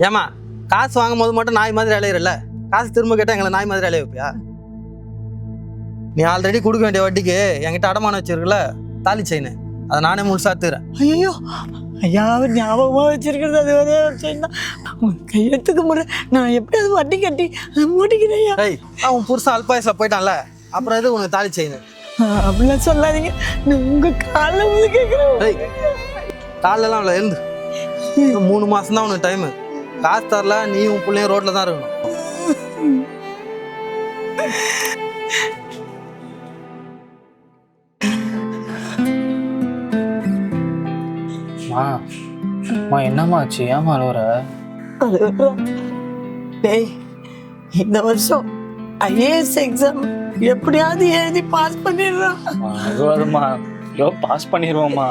ஏமா காசு வாங்கும் போது மட்டும் நாய் மாதிரி அலையிறல்ல, காசு திரும்ப கேட்டால் எங்களை நாய் மாதிரி அலைய வைப்பியா? நீ ஆல்ரெடி கொடுக்க வேண்டிய வட்டிக்கு என்கிட்ட அடமானம் வச்சிருக்கல தாலி செயின், அதை நானே முழுசா தருறேன். ஐயோ ஐயா, அவர் ஞாபகமாக வச்சிருக்கிறது அது ஒரே ஒரு செயின் தான். கையெழுத்துக்கு முறை நான் எப்படி அது வட்டி கட்டி மூட்டிக்கிறேன் ஐயா. ஏய், அவன் புருஷன் அல்பாயசில் போயிட்டான்ல, அப்புறம் எது உனக்கு தாலி செயின்? அப்படிலாம் சொல்லாதீங்க, நான் உங்கள் காலில் வந்து கேட்குறேன். ஏய், காலெல்லாம் அவ்வளோ இருந்து 3 மாதம் தான் உனக்கு டைமு. காசு தரல நீ உன் பிள்ளையும் ரோட்டில் தான் இருக்கணும். அம்மா என்னம்மா ஆச்சு? ஏமா அழுவுற? டேய், இந்த வருஷம் ஐஏஎஸ் எக்ஸாம் எப்படியாவது எழுதி பாஸ் பண்ணிடுறான். அழுவாதும்மா, ஐயோ பாஸ் பண்ணிடுவோம்மா.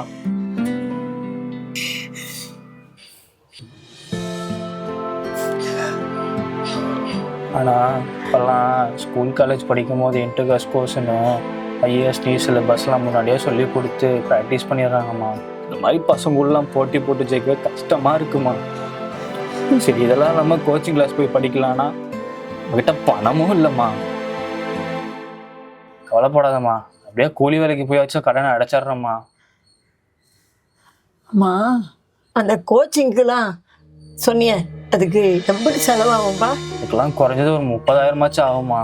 ஆனால் இப்போல்லாம் ஸ்கூல் காலேஜ் படிக்கும் போது இன்டர்காஸ்ட் கோர்ஸ்னு ஐஏஎஸ் டிஎஸ்சில் பஸ்லாம் முன்னாடியே சொல்லி கொடுத்து ப்ராக்டிஸ் பண்ணிடுறாங்கம்மா. இந்த மாதிரி பசங்கள்லாம் போட்டி போட்டு ஜெயிக்க கஷ்டமாக இருக்குமா. சரி, இதெல்லாம் நம்ம கோச்சிங் கிளாஸ் போய் படிக்கலான்னா நம்மகிட்ட பணமும் இல்லைம்மா. கவலைப்படாதம்மா, அப்படியே கூலி வேலைக்கு போய் வச்சா கடனை அடைச்சிட்றோம்மா. அம்மா, அந்த கோச்சிங்க்குலாம் சொன்னியே, அதுக்கு எப்படி செலவாகும்பா? இதுக்கெல்லாம் குறைஞ்சது ஒரு 30,000 ஆகும்மா.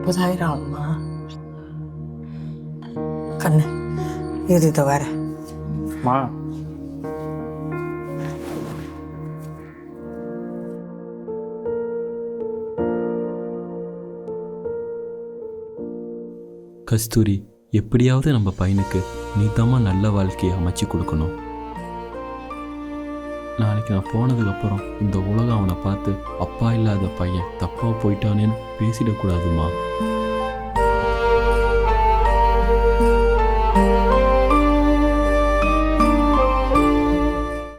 30,000 ஆகுமா? கண்ணு இது வர மா. கஸ்தூரி, எப்படியாவது நம்ம பையனுக்கு நீதாம்மா நல்ல வாழ்க்கையை அமைச்சு கொடுக்கணும். நாளைக்கு நான் போனதுக்கப்புறம் இந்த உலகம் அவனை பார்த்து அப்பா இல்லாத பையன் தப்பாக போயிட்டானேன்னு பேசிடக்கூடாதுமா.